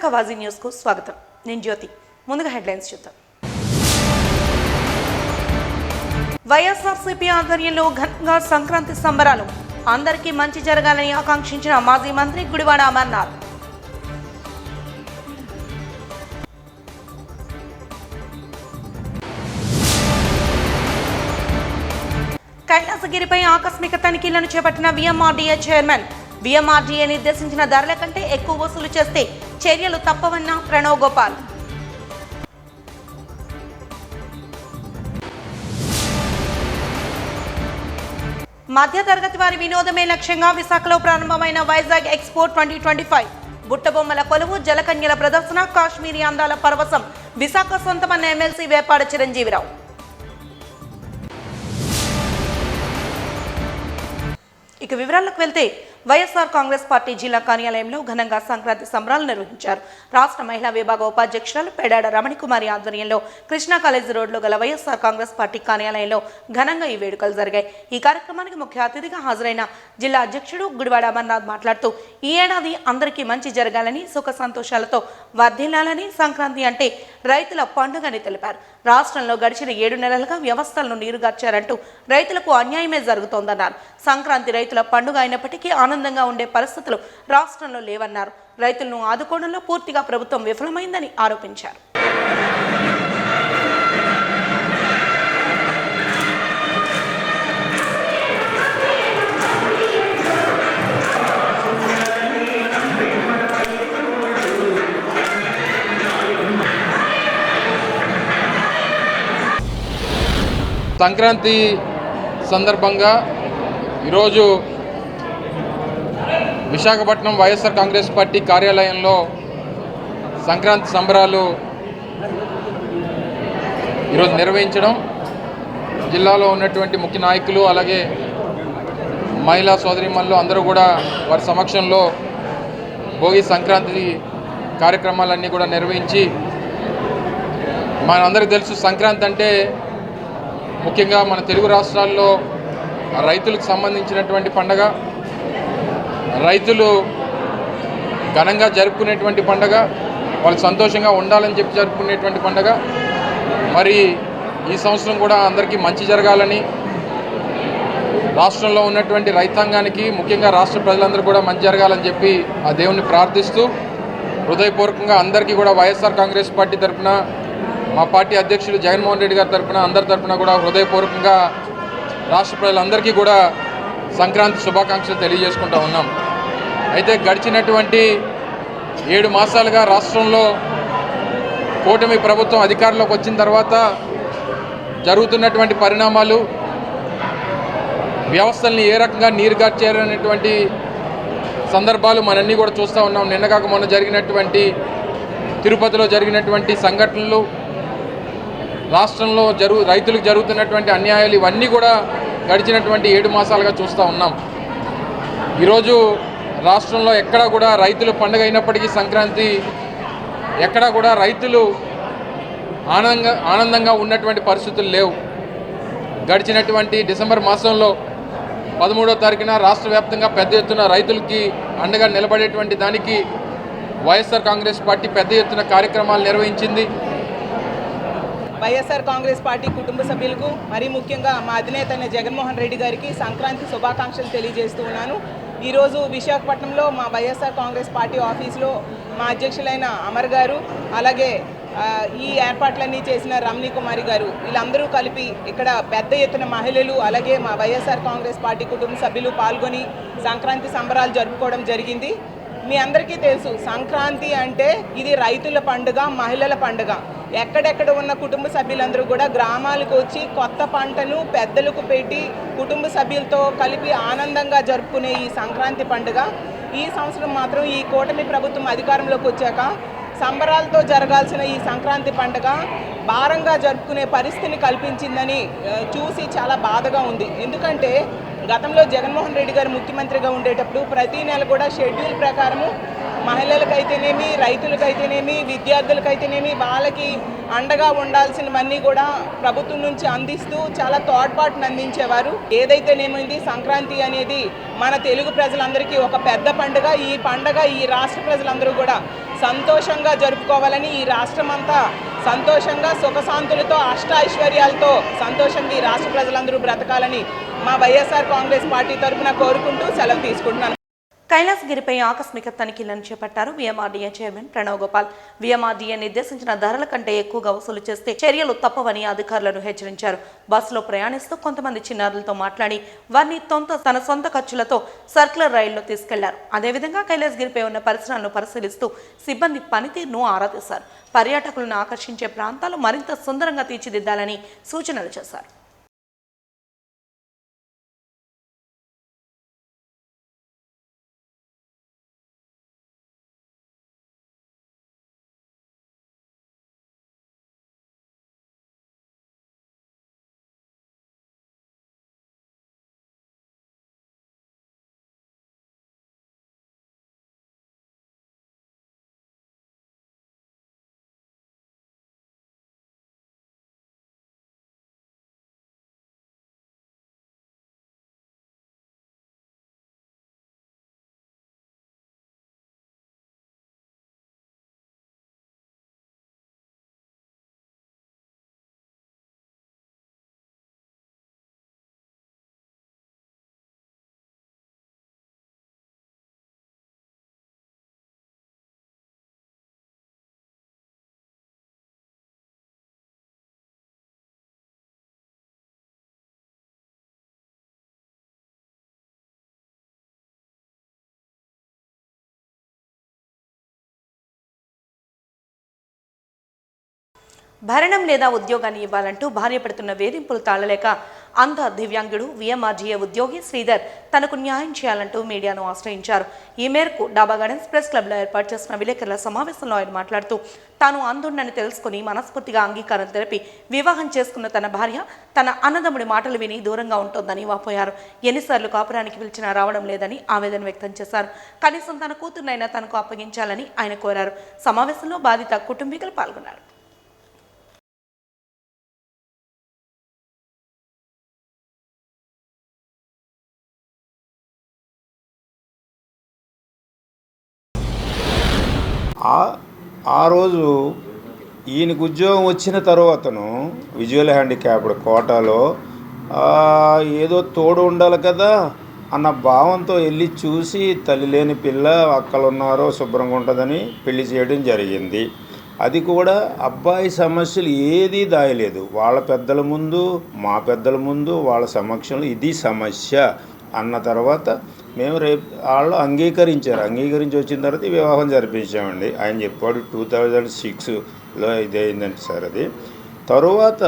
ఖవాజీ news కు స్వాగతం. నేను జ్యోతి. ముందుగా హెడ్లైన్స్ చూద్దాం. వైఎస్ఆర్సీపీ ఆధ్వర్యంలో ఘనంగా సంక్రాంతి సంబరాలు. అందరికీ మంచి జరగాలని ఆకాంక్షించిన మాజీ మంత్రి గుడివాడ అమర్నాథ్. కైలాసగిరిపై ఆకస్మిక తనిఖీలను చేపట్టిన వీఎంఆర్డీఏ చైర్మన్. వీఎంఆర్డీఏ నిర్దేశించిన ధరల కంటే ఎక్కువ వసూలు చేస్తే చర్యలు తప్పవన్న ప్రణవ్ గోపాల్. మధ్యతరగతి వారి వినోదమే లక్ష్యంగా విశాఖలో ప్రారంభమైన వైజాగ్ ఎక్స్పో 2025. బుట్టబొమ్మల కొలువు, జలకన్యల ప్రదర్శన, కాశ్మీరీ అందాల పరవశం. విశాఖ సొంతమన్న ఎమ్మెల్సీ వేపాడ చిరంజీవిరావు. ఇక వివరాలకు వెళ్తే వైఎస్ఆర్ కాంగ్రెస్ పార్టీ జిల్లా కార్యాలయంలో ఘనంగా సంక్రాంతి సంబరాలు నిర్వహించారు. రాష్ట్ర మహిళా విభాగ ఉపాధ్యక్షురాలు పెడాడ రమణికుమారి ఆధ్వర్యంలో కృష్ణా కాలేజీ రోడ్లో గల వైఎస్ఆర్ కాంగ్రెస్ పార్టీ కార్యాలయంలో ఘనంగా ఈ వేడుకలు జరిగాయి. ఈ కార్యక్రమానికి ముఖ్య అతిథిగా హాజరైన జిల్లా అధ్యక్షుడు గుడివాడ అమర్నాథ్ మాట్లాడుతూ ఈ ఏడాది అందరికీ మంచి జరగాలని, సుఖ సంతోషాలతో వర్ధిల్లాలని, సంక్రాంతి అంటే రైతుల పండుగని తెలిపారు. రాష్ట్రంలో గడిచిన 7 నెలలుగా వ్యవస్థలను నీరుగార్చారంటూ రైతులకు అన్యాయమే జరుగుతోందన్నారు. సంక్రాంతి రైతుల పండుగ అయినప్పటికీ ఆనందంగా ఉండే పరిస్థితులు రాష్ట్రంలో లేవన్నారు. రైతులను ఆదుకోవడంలో పూర్తిగా ప్రభుత్వం విఫలమైందని ఆరోపించారు. సంక్రాంతి సందర్భంగా ఈరోజు విశాఖపట్నం వైఎస్ఆర్ కాంగ్రెస్ పార్టీ కార్యాలయంలో సంక్రాంతి సంబరాలు ఈరోజు నిర్వహించడం, జిల్లాలో ఉన్నటువంటి ముఖ్య నాయకులు అలాగే మహిళా సోదరీమణులు అందరూ కూడా వారి సమక్షంలో భోగి సంక్రాంతి కార్యక్రమాలన్నీ కూడా నిర్వహించి, మనందరికీ తెలుసు సంక్రాంతి అంటే ముఖ్యంగా మన తెలుగు రాష్ట్రాల్లో రైతులకు సంబంధించినటువంటి పండగ, రైతులు ఘనంగా జరుపుకునేటువంటి పండగ, వాళ్ళు సంతోషంగా ఉండాలని చెప్పి జరుపుకునేటువంటి పండగ. మరి ఈ సంవత్సరం కూడా అందరికీ మంచి జరగాలని, రాష్ట్రంలో ఉన్నటువంటి రైతాంగానికి ముఖ్యంగా రాష్ట్ర ప్రజలందరూ కూడా మంచి జరగాలని చెప్పి ఆ దేవుణ్ణి ప్రార్థిస్తూ హృదయపూర్వకంగా అందరికీ కూడా వైఎస్ఆర్ కాంగ్రెస్ పార్టీ తరఫున, మా పార్టీ అధ్యక్షులు జగన్మోహన్ రెడ్డి గారి తరఫున, అందరి తరఫున కూడా హృదయపూర్వకంగా రాష్ట్ర ప్రజలందరికీ కూడా సంక్రాంతి శుభాకాంక్షలు తెలియజేసుకుంటూ ఉన్నాం. అయితే గడిచినటువంటి 7 మాసాలుగా రాష్ట్రంలో కూటమి ప్రభుత్వం అధికారంలోకి వచ్చిన తర్వాత జరుగుతున్నటువంటి పరిణామాలు, వ్యవస్థల్ని ఏ రకంగా నీరుగార్చారనేటువంటి సందర్భాలు మనన్నీ కూడా చూస్తూ ఉన్నాం. నిన్నగాక మొన్న జరిగినటువంటి తిరుపతిలో జరిగినటువంటి సంఘటనలు, రాష్ట్రంలో రైతులకు జరుగుతున్నటువంటి అన్యాయాలు, ఇవన్నీ కూడా గడిచినటువంటి 7 మాసాలుగా చూస్తూ ఉన్నాం. ఈరోజు రాష్ట్రంలో ఎక్కడా కూడా రైతుల పండుగ అయినప్పటికీ సంక్రాంతి ఎక్కడా కూడా రైతులు ఆనందంగా ఉన్నటువంటి పరిస్థితులు లేవు. గడిచినటువంటి డిసెంబర్ మాసంలో 13వ తారీఖున రాష్ట్ర వ్యాప్తంగా పెద్ద ఎత్తున రైతులకి అండగా నిలబడేటువంటి దానికి వైఎస్ఆర్ కాంగ్రెస్ పార్టీ పెద్ద ఎత్తున కార్యక్రమాలు నిర్వహించింది. వైఎస్ఆర్ కాంగ్రెస్ పార్టీ కుటుంబ సభ్యులకు, మరీ ముఖ్యంగా మా అధినేత అయిన జగన్మోహన్ రెడ్డి గారికి సంక్రాంతి శుభాకాంక్షలు తెలియజేస్తూ ఉన్నాను. ఈరోజు విశాఖపట్నంలో మా వైఎస్ఆర్ కాంగ్రెస్ పార్టీ ఆఫీస్లో మా అధ్యక్షులైన అమర్ గారు, అలాగే ఈ ఏర్పాట్లన్నీ చేసిన రమణి కుమారి గారు, వీళ్ళందరూ కలిపి ఇక్కడ పెద్ద ఎత్తున మహిళలు అలాగే మా వైఎస్ఆర్ కాంగ్రెస్ పార్టీ కుటుంబ సభ్యులు పాల్గొని సంక్రాంతి సంబరాలు జరుపుకోవడం జరిగింది. మీ అందరికీ తెలుసు, సంక్రాంతి అంటే ఇది రైతుల పండుగ, మహిళల పండుగ. ఎక్కడెక్కడ ఉన్న కుటుంబ సభ్యులందరూ కూడా గ్రామాలకు వచ్చి కొత్త పంటను పెద్దలకు పెట్టి కుటుంబ సభ్యులతో కలిపి ఆనందంగా జరుపుకునే ఈ సంక్రాంతి పండుగ ఈ సంవత్సరం మాత్రం ఈ కూటమి ప్రభుత్వం అధికారంలోకి వచ్చాక సంబరాలతో జరగాల్సిన ఈ సంక్రాంతి పండుగ భారంగా జరుపుకునే పరిస్థితిని కల్పించిందని చూసి చాలా బాధగా ఉంది. ఎందుకంటే గతంలో జగన్మోహన్ రెడ్డి గారు ముఖ్యమంత్రిగా ఉండేటప్పుడు ప్రతి నెల కూడా షెడ్యూల్ ప్రకారము మహిళలకైతేనేమి, రైతులకైతేనేమి, విద్యార్థులకైతేనేమి వాళ్ళకి అండగా ఉండాల్సినవన్నీ కూడా ప్రభుత్వం నుంచి అందిస్తూ చాలా తోడ్పాటును అందించేవారు. ఏదైతేనేమైంది సంక్రాంతి అనేది మన తెలుగు ప్రజలందరికీ ఒక పెద్ద పండుగ. ఈ పండుగ ఈ రాష్ట్ర ప్రజలందరూ కూడా సంతోషంగా జరుపుకోవాలని, ఈ రాష్ట్రం అంతా సంతోషంగా సుఖశాంతులతో అష్టైశ్వర్యాలతో సంతోషంగా ఈ రాష్ట్ర ప్రజలందరూ బ్రతకాలని మా వైఎస్ఆర్ కాంగ్రెస్ పార్టీ తరఫున కోరుకుంటూ సెలవు తీసుకుంటున్నాను. కైలాసగిరిపై ఆకస్మిక తనిఖీలను చేపట్టారు VMRDA chairman Pranav Gopal. VMRDA నిర్దేశించిన ధరల కంటే ఎక్కువగా వసూలు చేస్తే చర్యలు తప్పవని అధికారులను హెచ్చరించారు. బస్సులో ప్రయాణిస్తూ కొంతమంది చిన్నారులతో మాట్లాడి వారిని తన సొంత ఖర్చులతో సర్క్యులర్ రైల్లో తీసుకెళ్లారు. అదేవిధంగా కైలాసగిరిపై ఉన్న పరిసరాలను పరిశీలిస్తూ సిబ్బంది పనితీరును ఆరా తీశారు. పర్యాటకులను ఆకర్షించే ప్రాంతాలు మరింత సుందరంగా తీర్చిదిద్దాలని సూచనలు చేశారు. భరణం లేదా ఉద్యోగాన్ని ఇవ్వాలంటూ భార్య పెడుతున్న వేధింపులు తాళలేక అంధ దివ్యాంగుడు విఎంఆర్డీఏ ఉద్యోగి శ్రీధర్ తనకు న్యాయం చేయాలంటూ మీడియాను ఆశ్రయించారు. ఈ మేరకు డాబా గార్డెన్స్ ప్రెస్ క్లబ్లో ఏర్పాటు చేసిన విలేకరుల సమావేశంలో ఆయన మాట్లాడుతూ తాను అంధుడిని తెలుసుకుని మనస్ఫూర్తిగా అంగీకారం తెలిపి వివాహం చేసుకున్న తన భార్య తన అన్నదమ్ముడి మాటలు విని దూరంగా ఉంటోందని వాపోయారు. ఎన్నిసార్లు కాపురానికి పిలిచినా రావడం లేదని ఆవేదన వ్యక్తం చేశారు. కనీసం తన కూతురునైనా తనకు అప్పగించాలని ఆయన కోరారు. సమావేశంలో బాధిత కుటుంబీకులు పాల్గొన్నారు. ఆ రోజు ఈయనకు ఉద్యోగం వచ్చిన తర్వాతను విజువల్ హ్యాండిక్యాప్డ్ కోటాలో ఏదో తోడు ఉండాలి కదా అన్న భావంతో వెళ్ళి చూసి తల్లి లేని పిల్ల అక్కలున్నారో శుభ్రంగా ఉంటుందని పెళ్లి చేయడం జరిగింది. అది కూడా అబ్బాయి సమస్యలు ఏదీ దాయలేదు. వాళ్ళ పెద్దల ముందు, మా పెద్దల ముందు, వాళ్ళ సమక్షంలో ఇది సమస్య అన్న తర్వాత మేము వాళ్ళు అంగీకరించి వచ్చిన తర్వాత వివాహం జరిపించామండి. ఆయన చెప్పాడు 2006లో ఇదైందండి సార్. అది తరువాత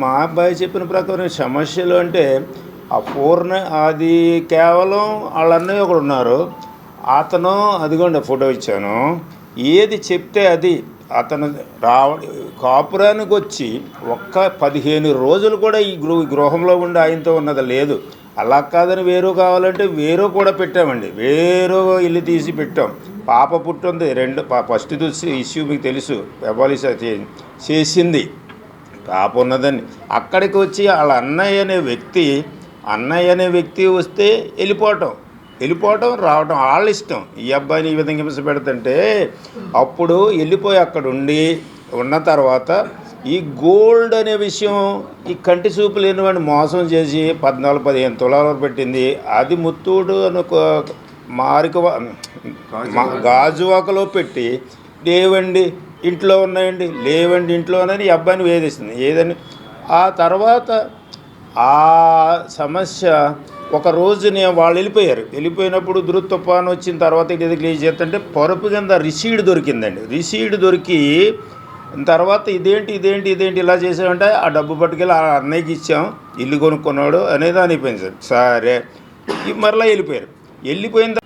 మా అబ్బాయి చెప్పిన ప్రకారం సమస్యలు అంటే అది కేవలం వాళ్ళ అన్నయ్య ఒకడు ఉన్నారు. అతను అదిగోండి ఫోటో ఇచ్చాను, ఏది చెప్తే అది అతను కాపురానికి వచ్చి ఒక్క 15 రోజులు కూడా ఈ గృహంలో ఉండి ఆయనతో ఉన్నది లేదు. అలా కాదని వేరు కావాలంటే వేరు కూడా పెట్టామండి. వేరు ఇల్లు తీసి పెట్టాం. పాప పుట్టింది. ఫస్ట్ ఇష్యూ మీకు తెలుసు, ఎబాలిష్ చేసింది పాప ఉన్నదని. అక్కడికి వచ్చి వాళ్ళ అన్నయ్య అనే వ్యక్తి వస్తే వెళ్ళిపోవటం రావటం వాళ్ళ ఇష్టం. ఈ అబ్బాయిని ఈ విధంగా హింస పెడుతుంటే అప్పుడు వెళ్ళిపోయి అక్కడ ఉన్న తర్వాత ఈ గోల్డ్ అనే విషయం ఈ కంటి చూపు లేనివాడిని మోసం చేసి 14-15 తులాలు పెట్టింది. అది ముత్తూడు గాజువాకలో పెట్టి లేవండి ఇంట్లో ఉన్నాయండి, లేవండి ఇంట్లోనని ఈ అబ్బాయిని వేధిస్తుంది. ఏదని ఆ తర్వాత ఆ సమస్య ఒక రోజునే వాళ్ళు వెళ్ళిపోయినప్పుడు తుఫాను వచ్చిన తర్వాత ఇది క్లియర్ చేస్తుంటే పొరపు కింద రిసీడ్ దొరికిందండి. రిసీడ్ దొరికి తర్వాత ఇదేంటి ఇలా చేసామంటే ఆ డబ్బు పట్టుకెళ్ళి ఆ అన్నయ్యకి ఇచ్చాం, ఇల్లు కొనుక్కున్నాడు అనేది అనిపోయింది సార్. సరే మరలా వెళ్ళిపోయింది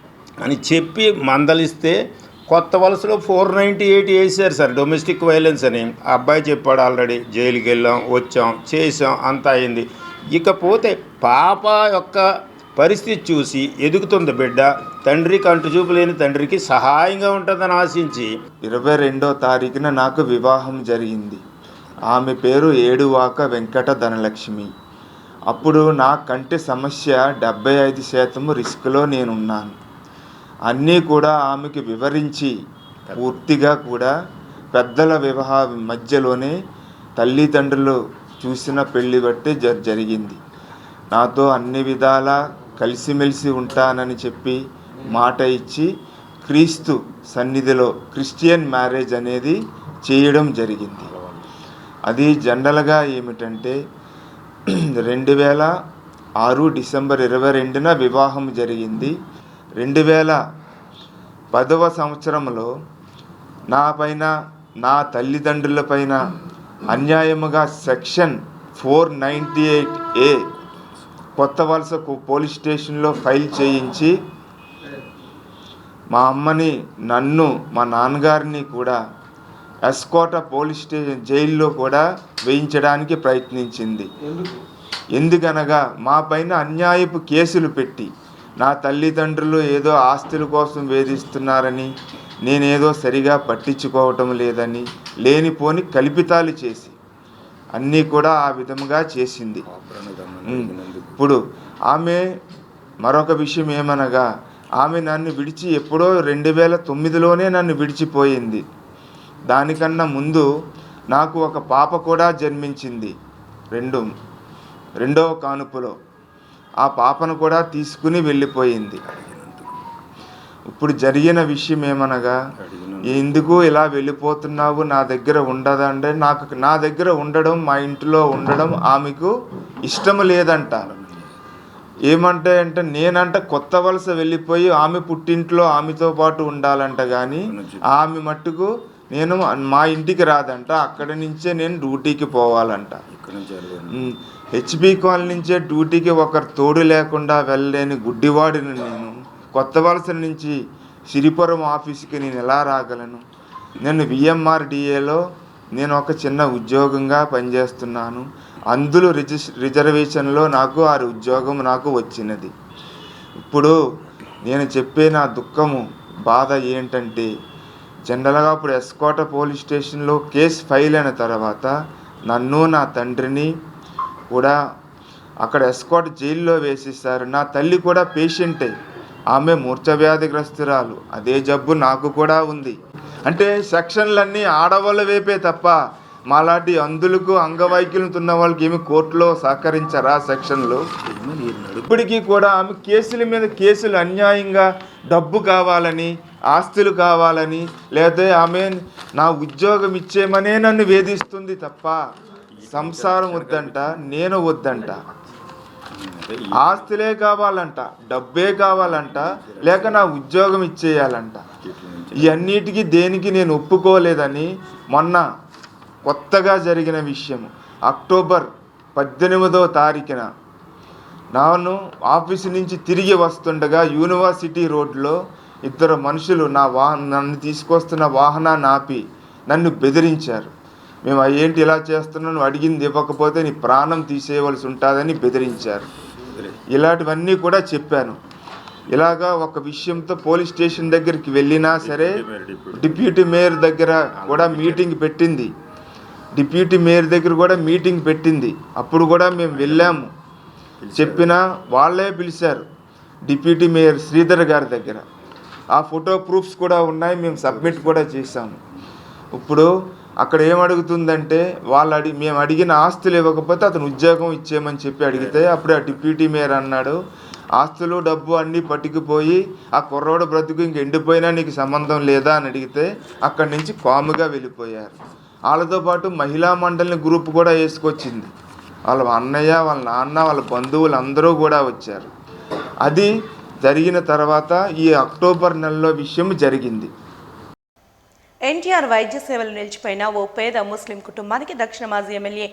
అని చెప్పి మందలిస్తే కొత్త వలసలో 498 వేసారు సార్, డొమెస్టిక్ వైలెన్స్ అని. ఆ అబ్బాయి చెప్పాడు ఆల్రెడీ జైలుకి వెళ్ళాం, వచ్చాం, చేసాం, అంతా అయింది. ఇకపోతే పాప యొక్క పరిస్థితి చూసి ఎదుగుతుంది బిడ్డ, తండ్రి కంటు చూపు లేని తండ్రికి సహాయంగా ఉంటుందని ఆశించి 22వ తారీఖున నాకు వివాహం జరిగింది. ఆమె పేరు ఏడువాక వెంకట ధనలక్ష్మి. అప్పుడు నా కంటి సమస్య 75% రిస్క్లో నేనున్నాను. అన్నీ కూడా ఆమెకి వివరించి పూర్తిగా కూడా పెద్దల వివాహ మధ్యలోనే తల్లిదండ్రులు చూసిన పెళ్లి బట్టి జరిగింది. నాతో అన్ని విధాలా కలిసిమెలిసి ఉంటానని చెప్పి మాట ఇచ్చి క్రీస్తు సన్నిధిలో క్రిస్టియన్ మ్యారేజ్ అనేది చేయడం జరిగింది. అది జనరల్గా ఏమిటంటే 2006 డిసెంబర్ 22న వివాహం జరిగింది. 2010వ సంవత్సరంలో నా పైన నా తల్లిదండ్రుల పైన అన్యాయముగా సెక్షన్ 498A కొత్త వలస పోలీస్ స్టేషన్లో ఫైల్ చేయించి మా అమ్మని, నన్ను, మా నాన్నగారిని కూడా ఎస్కోట పోలీస్ స్టేషన్ జైల్లో కూడా వేయించడానికి ప్రయత్నించింది. ఎందుకనగా మా పైన అన్యాయపు కేసులు పెట్టి నా తల్లిదండ్రులు ఏదో ఆస్తుల కోసం వేధిస్తున్నారని, నేనేదో సరిగా పట్టించుకోవటం లేదని లేనిపోని కల్పితాలు చేసి అన్నీ కూడా ఆ విధముగా చేసింది. ఇప్పుడు ఆమె మరొక విషయం ఏమనగా, ఆమె నన్ను విడిచి ఎప్పుడో 2009లోనే నన్ను విడిచిపోయింది. దానికన్నా ముందు నాకు ఒక పాప కూడా జన్మించింది రెండవ కానుపులో. ఆ పాపను కూడా తీసుకుని వెళ్ళిపోయింది. ఇప్పుడు జరిగిన విషయం ఏమనగా, ఎందుకు ఇలా వెళ్ళిపోతున్నావు, నా దగ్గర ఉండదంటే నా దగ్గర ఉండడం, మా ఇంట్లో ఉండడం ఆమెకు ఇష్టం లేదంట. ఏమంటే అంటే నేనంట కొత్త వలస వెళ్ళిపోయి ఆమె పుట్టింట్లో ఆమెతో పాటు ఉండాలంట, కానీ ఆమె మట్టుకు నేను మా ఇంటికి రాదంట. అక్కడి నుంచే నేను డ్యూటీకి పోవాలంట. హెచ్బి కాలనీ నుంచే డ్యూటీకి ఒకరు తోడు లేకుండా వెళ్ళలేని గుడ్డివాడిని నేను. కొత్త వలస నుంచి సిరిపురం ఆఫీస్కి నేను ఎలా రాగలను? నేను VMRDAలో నేను ఒక చిన్న ఉద్యోగంగా పనిచేస్తున్నాను. అందులో రిజర్వేషన్లో నాకు ఆ ఉద్యోగం నాకు వచ్చినది. ఇప్పుడు నేను చెప్పే నా దుఃఖము, బాధ ఏంటంటే, జనరల్గా ఇప్పుడు ఎస్కోట పోలీస్ స్టేషన్లో కేసు ఫైల్ అయిన తర్వాత నన్ను, నా తండ్రిని కూడా అక్కడ ఎస్కోట జైల్లో వేసేసారు. నా తల్లి కూడా పేషెంటే, ఆమె మూర్ఛవ్యాధిగ్రస్తురాలు. అదే జబ్బు నాకు కూడా ఉంది. అంటే సెక్షన్లన్నీ ఆడవాళ్ళ వైపే తప్ప మాలాంటి అందులకు అంగవైకల్యం ఉన్న వాళ్ళకి ఏమి కోర్టులో సహకరించరా సెక్షన్లు? ఇప్పటికీ కూడా ఆమె కేసుల మీద కేసులు, అన్యాయంగా డబ్బు కావాలని, ఆస్తులు కావాలని, లేదా ఆమె నా ఉద్యోగం ఇచ్చేమనే నన్ను వేధిస్తుంది తప్ప సంసారం వద్దంట, నేను వద్దంట. ఆస్తులే కావాలంట, డబ్బే కావాలంట, లేక నా ఉద్యోగం ఇచ్చేయాలంట. ఇవన్నిటికీ దేనికి నేను ఒప్పుకోలేదని మొన్న కొత్తగా జరిగిన విషయం, అక్టోబర్ 18వ తారీఖున నాను ఆఫీసు నుంచి తిరిగి వస్తుండగా యూనివర్సిటీ రోడ్లో ఇద్దరు మనుషులు నన్ను తీసుకొస్తున్న వాహనాన్ని ఆపి నన్ను బెదిరించారు. మేము ఏంటి ఇలా చేస్తున్నాను, అడిగింది ఇవ్వకపోతే నీ ప్రాణం తీసేయవలసి ఉంటుందని బెదిరించారు. ఇలాంటివన్నీ కూడా చెప్పాను. ఇలాగా ఒక విషయంతో పోలీస్ స్టేషన్ దగ్గరికి వెళ్ళినా సరే డిప్యూటీ మేయర్ దగ్గర కూడా మీటింగ్ పెట్టింది. అప్పుడు కూడా మేము వెళ్ళాము. చెప్పినా వాళ్ళే పిలిచారు డిప్యూటీ మేయర్ శ్రీధర్ గారి దగ్గర. ఆ ఫోటో ప్రూఫ్స్ కూడా ఉన్నాయి, మేము సబ్మిట్ కూడా చేశాము. ఇప్పుడు అక్కడ ఏమడుగుతుందంటే, మేము అడిగిన ఆస్తులు ఇవ్వకపోతే అతను ఉద్యోగం ఇచ్చేయమని చెప్పి అడిగితే, అప్పుడు ఆ డిప్యూటీ మేయర్ అన్నాడు, ఆస్తులు డబ్బు అన్నీ పట్టుకుపోయి ఆ కుర్రోడు బ్రతుకు ఇంక ఎండిపోయినా నీకు సంబంధం లేదా అని అడిగితే అక్కడి నుంచి కాముగా వెళ్ళిపోయారు. వాళ్ళతో పాటు మహిళా మండలిని గ్రూప్ కూడా వేసుకొచ్చింది. వాళ్ళ అన్నయ్య, వాళ్ళ నాన్న, వాళ్ళ బంధువులు అందరూ కూడా వచ్చారు. అది జరిగిన తర్వాత ఈ అక్టోబర్ నెలలో విషయం జరిగింది. ఎన్టీఆర్ వైద్య సేవలు నిలిచిపోయిన ఓ పేద ముస్లిం కుటుంబానికి దక్షిణ మాజీ ఎమ్మెల్యే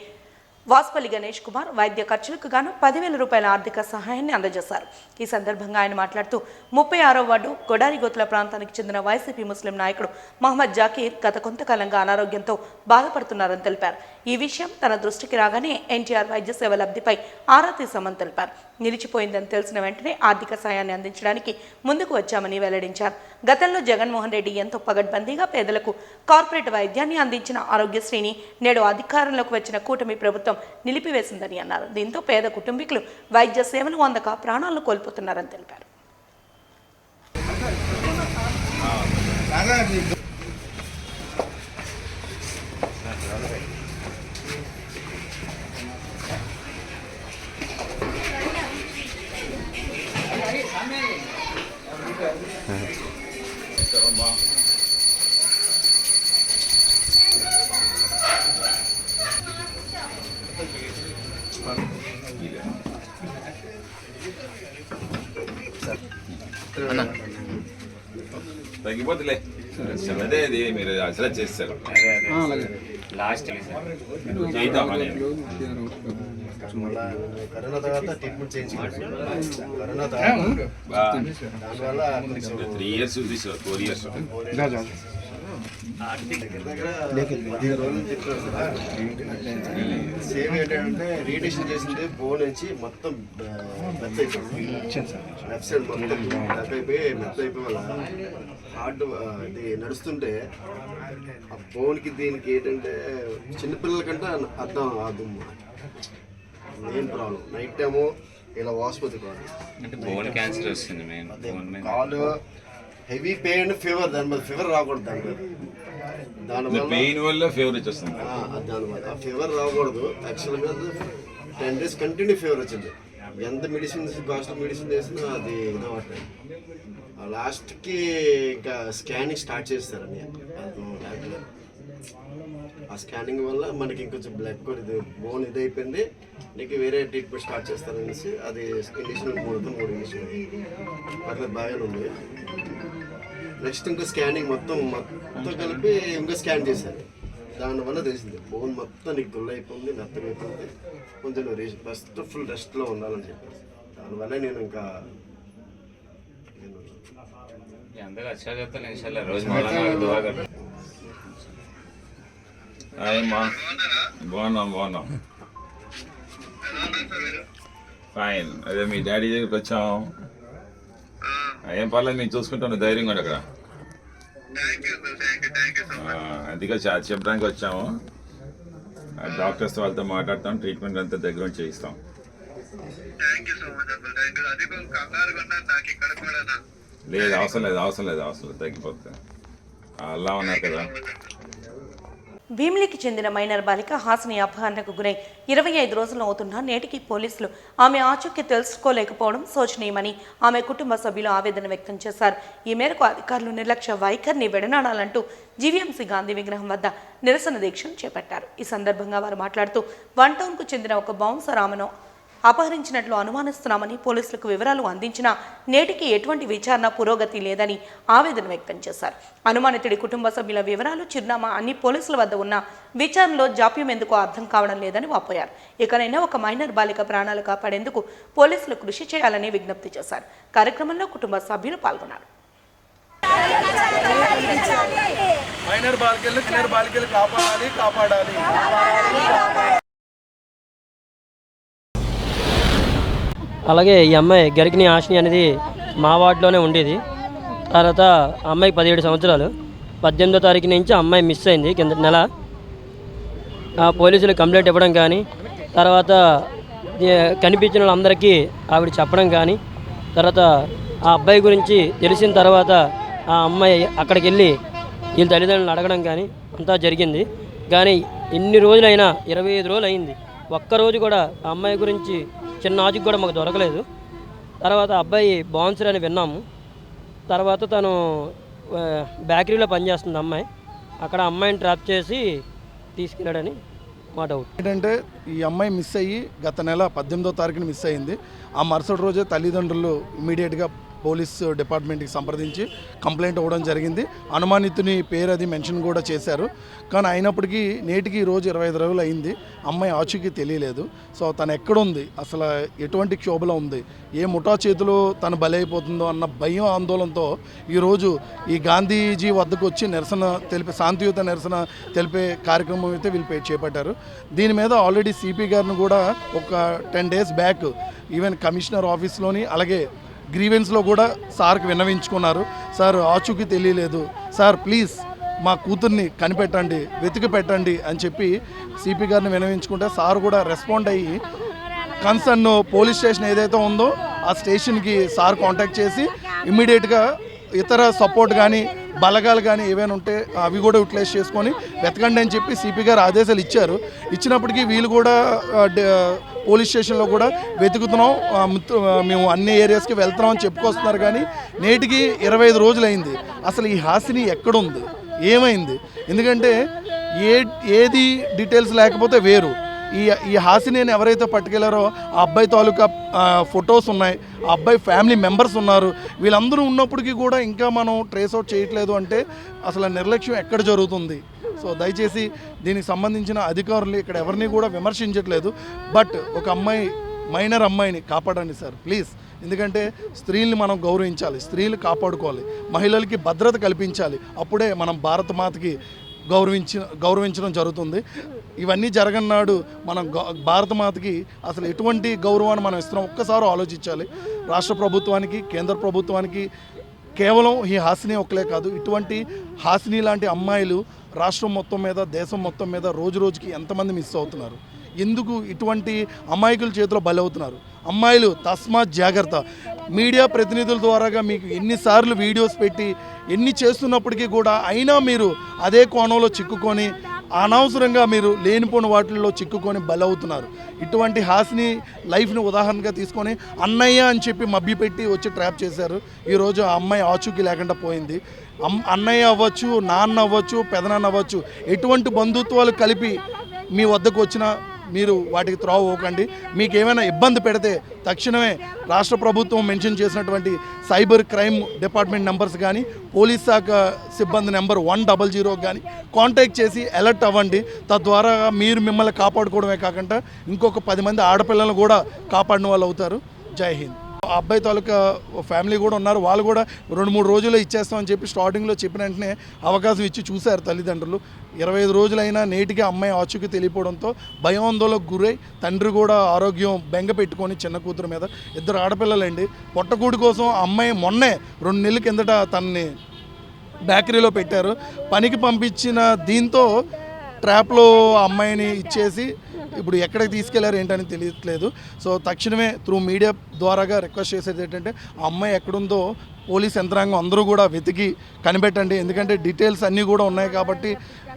వాస్పల్లి గణేష్ కుమార్ వైద్య ఖర్చులకు గాను 10,000 రూపాయల ఆర్థిక సహాయాన్ని అందజేశారు. ఈ సందర్భంగా ఆయన మాట్లాడుతూ 36వ వార్డు కొడారిగోతుల ప్రాంతానికి చెందిన వైసీపీ ముస్లిం నాయకుడు మహమ్మద్ జాకీర్ గత కొంతకాలంగా అనారోగ్యంతో బాధపడుతున్నారని తెలిపారు. ఈ విషయం తన దృష్టికి రాగానే ఎన్టీఆర్ వైద్య సేవ లబ్ధిపై ఆరా తీశామని తెలిపారు. నిలిచిపోయిందని తెలిసిన వెంటనే ఆర్థిక సాయాన్ని అందించడానికి ముందుకు వచ్చామని వెల్లడించారు. గతంలో జగన్మోహన్ రెడ్డి ఎంతో పగడ్బందీగా పేదలకు కార్పొరేట్ వైద్యాన్ని అందించిన ఆరోగ్యశ్రీని నేడు అధికారంలోకి వచ్చిన కూటమి ప్రభుత్వం నిలిపివేసిందని అన్నారు. దీంతో పేద కుటుంబీకులు వైద్య సేవలు అందక ప్రాణాలను కోల్పోతున్నారని తెలిపారు. తగ్గిపోతులే అదే అది మీరు అసలు చేస్తారు లాస్ట్ కరోనా తర్వాత ట్రీట్మెంట్ చేయించుకోవాలి. కరోనా తర్వాత 3 years తీసుకో 4 years సేమ్ ఏంటంటే రీడిషన్ చేసింది బోన్ నుంచి మొత్తం మెత్త అయిపోయింది. లెఫ్ట్ సైడ్ మొత్తం మెత్త అయిపోయి వల్ల హార్ట్ ఇది నడుస్తుంటే ఆ బోన్కి దీనికి ఏంటంటే చిన్నపిల్లల కంటే అర్థం ఆ దుమ్ము మెయిన్ ప్రాబ్లం. నైట్ టైము ఇలా వాసిపోతే అంటే బోన్ క్యాన్సర్ వస్తుంది మెయిన్ కాలు హెవీ పెయిన్ ఫీవర్, దాని మీద ఫీవర్ రాకూడదు. దానివల్ల పెయిన్ వల్ల ఫీవర్ వచ్చేస్తుంది. దానివల్ల ఆ ఫీవర్ రాకూడదు. యాక్చువల్గా 10 days కంటిన్యూ ఫీవర్ వచ్చింది. ఎంత మెడిసిన్స్ కాస్ట్ మెడిసిన్ చేసినా అది ఇదవట్లేదు. లాస్ట్కి ఇంకా స్కానింగ్ స్టార్ట్ చేస్తారని ల్యాబ్లో. ఆ స్కానింగ్ వల్ల మనకి ఇంకొంచెం బ్లడ్ కూడా ఇది బోన్ ఇదైపోయింది, నీకు వేరే ట్రీట్మెంట్ స్టార్ట్ చేస్తారనేసి అది ఇంజక్షన్ 3 ఇంజక్షన్ అట్లా బాగానే ఉంది. నెక్స్ట్ ఇంకా స్కానింగ్ మొత్తం కలిపి ఇంకా స్కాన్ చేశారు. దానివల్ల తెలిసింది బోన్ మొత్తం నీకు గుల్ల అయిపోయింది, మెత్తగా అయిపోయింది, కొంచెం ఫస్ట్ ఫుల్ రెస్ట్లో ఉండాలని చెప్పేసి. దానివల్ల నేను ఇంకా బాగున్నాం ఫైన్. అదే మీ డాడీ దగ్గరికి వచ్చాం, ఏం పర్లేదు మేము చూసుకుంటాను ధైర్యం కూడా అక్కడ. అందుకే చెప్పడానికి వచ్చాము. డాక్టర్స్ వాళ్ళతో మాట్లాడతాం, ట్రీట్మెంట్ అంతా దగ్గర చేయిస్తాం. లేదు అవసరం లేదు తగ్గిపోతుంది. అలా ఉన్నారు కదా. భీమిలికి చెందిన మైనర్ బాలిక హాసిని అపహరణకు గురై 25 రోజులు అవుతున్నా నేటికి పోలీసులు ఆమె ఆచూకీ తెలుసుకోలేకపోవడం శోచనీయమని ఆమె కుటుంబ సభ్యులు ఆవేదన వ్యక్తం చేశారు. ఈ మేరకు అధికారులు నిర్లక్ష్య వైఖరిని విడనాడాలంటూ జీవీఎంసీ గాంధీ విగ్రహం వద్ద నిరసన దీక్షను చేపట్టారు. ఈ సందర్భంగా వారు మాట్లాడుతూ 1 టౌన్కు చెందిన ఒక బౌన్సర్ ఆమెను అపహరించినట్లు అనుమానిస్తున్నామని పోలీసులకు వివరాలు అందించినా నేటికి ఎటువంటి విచారణ పురోగతి లేదని ఆవేదన వ్యక్తం చేశారు. అనుమానితుడి కుటుంబ సభ్యుల వివరాలు, చిరునామా అన్ని పోలీసుల వద్ద ఉన్న విచారణలో జాప్యం ఎందుకో అర్థం కావడం లేదని వాపోయారు. ఇకనైనా ఒక మైనర్ బాలిక ప్రాణాలు కాపాడేందుకు పోలీసులు కృషి చేయాలని విజ్ఞప్తి చేశారు. కార్యక్రమంలో కుటుంబ సభ్యులు పాల్గొన్నారు. మైనర్ బాలికలు కాపాడాలి. అలాగే ఈ అమ్మాయి గరికిని హాసిని అనేది మా వార్డులోనే ఉండేది. తర్వాత అమ్మాయికి 17 సంవత్సరాలు. 18వ తారీఖు నుంచి అమ్మాయి మిస్ అయింది కింద నెల. పోలీసులు కంప్లైంట్ ఇవ్వడం కానీ, తర్వాత కనిపించిన వాళ్ళందరికీ ఆవిడ చెప్పడం కానీ, తర్వాత ఆ అబ్బాయి గురించి తెలిసిన తర్వాత ఆ అమ్మాయి అక్కడికి వెళ్ళి వీళ్ళ తల్లిదండ్రులను అడగడం కానీ అంతా జరిగింది. కానీ ఎన్ని రోజులైనా 25 రోజులు అయింది, ఒక్కరోజు కూడా ఆ అమ్మాయి గురించి చిన్న ఆజుకు కూడా మాకు దొరకలేదు. తర్వాత అబ్బాయి బౌన్సర్ అని విన్నాము. తర్వాత తను బేకరీలో పనిచేస్తుంది అమ్మాయి, అక్కడ అమ్మాయిని ట్రాప్ చేసి తీసుకెళ్ళాడని మా డౌట్. ఏంటంటే ఈ అమ్మాయి మిస్ అయ్యి గత నెల 18వ తారీఖున మిస్ అయింది. ఆ మరుసటి రోజే తల్లిదండ్రులు ఇమీడియట్గా పోలీస్ డిపార్ట్మెంట్కి సంప్రదించి కంప్లైంట్ ఇవ్వడం జరిగింది. అనుమానితుని పేరు అది మెన్షన్ కూడా చేశారు. కానీ అయినప్పటికీ నేటికి ఈరోజు 25 రోజులు అయింది, అమ్మాయి ఆచూకీ తెలియలేదు. సో తను ఎక్కడుంది, అసలు ఎటువంటి క్షోభలో ఉంది, ఏ ముఠా చేతిలో తను బలైపోతుందో అన్న భయం ఆందోళనతో ఈరోజు ఈ గాంధీజీ వద్దకు వచ్చి నిరసన తెలిపే శాంతియుత నిరసన తెలిపే కార్యక్రమం అయితే వీళ్ళు చేపట్టారు. దీని మీద ఆల్రెడీ సిపి గారిని కూడా ఒక 10 days బ్యాక్ ఈవెన్ కమిషనర్ ఆఫీస్లోని అలాగే గ్రీవెన్స్లో కూడా సార్కి విన్నవించుకున్నారు. సార్ ఆచూకీ తెలియలేదు సార్, ప్లీజ్ మా కూతుర్ని కనిపెట్టండి, వెతికి పెట్టండి అని చెప్పి సిపి గారిని విన్నవించుకుంటే సార్ కూడా రెస్పాండ్ అయ్యి కన్సర్న్ పోలీస్ స్టేషన్ ఏదైతే ఉందో ఆ స్టేషన్కి సార్ కాంటాక్ట్ చేసి ఇమ్మీడియట్గా ఇతర సపోర్ట్ కానీ బలగాలు కానీ ఏవైనా ఉంటే అవి కూడా యూటిలైజ్ చేసుకొని వెతకండి అని చెప్పి సిపి గారు ఆదేశాలు ఇచ్చారు. ఇచ్చినప్పటికీ వీళ్ళు కూడా పోలీస్ స్టేషన్లో కూడా వెతుకుతున్నాం, మేము అన్ని ఏరియాస్కి వెళ్తున్నాం అని చెప్పుకొస్తున్నారు. కానీ నేటికి 25 రోజులు అయింది. అసలు ఈ హాసిని ఎక్కడుంది, ఏమైంది? ఎందుకంటే ఏది డీటెయిల్స్ లేకపోతే వేరు. ఈ హాసినిని ఎవరైతే పట్టుకెళ్లారో ఆ అబ్బాయి తాలూకా ఫొటోస్ ఉన్నాయి, ఆ అబ్బాయి ఫ్యామిలీ మెంబర్స్ ఉన్నారు. వీళ్ళందరూ ఉన్నప్పటికీ కూడా ఇంకా మనం ట్రేస్ అవుట్ చేయట్లేదు అంటే అసలు నిర్లక్ష్యం ఎక్కడ జరుగుతుంది? సో దయచేసి దీనికి సంబంధించిన అధికారులు ఇక్కడ ఎవరిని కూడా విమర్శించట్లేదు. బట్ ఒక మైనర్ అమ్మాయిని కాపాడండి సార్ ప్లీజ్. ఎందుకంటే స్త్రీల్ని మనం గౌరవించాలి, స్త్రీలు కాపాడుకోవాలి, మహిళలకి భద్రత కల్పించాలి. అప్పుడే మనం భారత మాతకి గౌరవించడం జరుగుతుంది. ఇవన్నీ జరగన్నాడు మనం భారతమాతకి అసలు ఎటువంటి గౌరవాన్ని మనం ఇస్తున్నాం ఒక్కసారి ఆలోచించాలి. రాష్ట్ర ప్రభుత్వానికి, కేంద్ర ప్రభుత్వానికి కేవలం ఈ హాసిని ఒక్కలే కాదు, ఇటువంటి హాసిని లాంటి అమ్మాయిలు రాష్ట్రం మొత్తం మీద, దేశం మొత్తం మీద రోజు రోజుకి ఎంతమంది మిస్ అవుతున్నారు? ఎందుకు ఇటువంటి అమాయకుల చేతిలో బలవుతున్నారు? అమ్మాయిలు తస్మాత్ జాగ్రత్త. మీడియా ప్రతినిధుల ద్వారాగా మీకు ఎన్నిసార్లు వీడియోస్ పెట్టి ఎన్ని చేస్తున్నప్పటికీ కూడా అయినా మీరు అదే కోణంలో చిక్కుకొని అనవసరంగా మీరు లేనిపోని వాటిల్లో చిక్కుకొని బలవుతున్నారు. ఇటువంటి హాసిని లైఫ్ని ఉదాహరణగా తీసుకొని అన్నయ్య అని చెప్పి మభ్యపెట్టి వచ్చి ట్రాప్ చేశారు. ఈరోజు ఆ అమ్మాయి ఆచూకీ లేకుండా పోయింది. అన్నయ్య అవ్వచ్చు, నాన్న అవ్వచ్చు, పెదనాన్న అవ్వచ్చు, ఎటువంటి బంధుత్వాలు కలిపి మీ వద్దకు వచ్చినా మీరు వాటికి త్రోవ పోకండి. మీకు ఏమైనా ఇబ్బంది పెడితే తక్షణమే రాష్ట్ర ప్రభుత్వం మెన్షన్ చేసినటువంటి సైబర్ క్రైమ్ డిపార్ట్మెంట్ నెంబర్స్ కానీ పోలీస్ శాఖ సిబ్బంది నెంబర్ 100 కానీ కాంటాక్ట్ చేసి అలర్ట్ అవ్వండి. తద్వారా మీరు మిమ్మల్ని కాపాడుకోవడమే కాకుండా ఇంకొక 10 మంది ఆడపిల్లలను కూడా కాపాడిన వాళ్ళు అవుతారు. జై హింద్. ఆ అబ్బాయి తాలూకా ఫ్యామిలీ కూడా ఉన్నారు, వాళ్ళు కూడా 2-3 రోజుల్లో ఇచ్చేస్తామని చెప్పి స్టార్టింగ్లో చెప్పిన వెంటనే అవకాశం ఇచ్చి చూశారు తల్లిదండ్రులు. 25 రోజులైనా నేటికి అమ్మాయి ఆచూకీ తెలియపోవడంతో భయాందోళనకు గురై తండ్రి కూడా ఆరోగ్యం బెంగ పెట్టుకొని చిన్న కూతురు మీద, 2 ఆడపిల్లలండి. పొట్టకూడి కోసం ఆ అమ్మాయి మొన్నే 2 నెలల కిందట తనని బేకరీలో పెట్టారు. పనికి పంపించిన దీంతో ట్రాప్లో అమ్మాయిని ఇచ్చేసి ఇప్పుడు ఎక్కడికి తీసుకెళ్లారు ఏంటని తెలియట్లేదు. సో తక్షణమే త్రూ మీడియా ద్వారాగా రిక్వెస్ట్ చేసేది ఏంటంటే ఆ అమ్మాయి ఎక్కడుందో పోలీస్ యంత్రాంగం అందరూ కూడా వెతికి కనిపెట్టండి. ఎందుకంటే డీటెయిల్స్ అన్నీ కూడా ఉన్నాయి కాబట్టి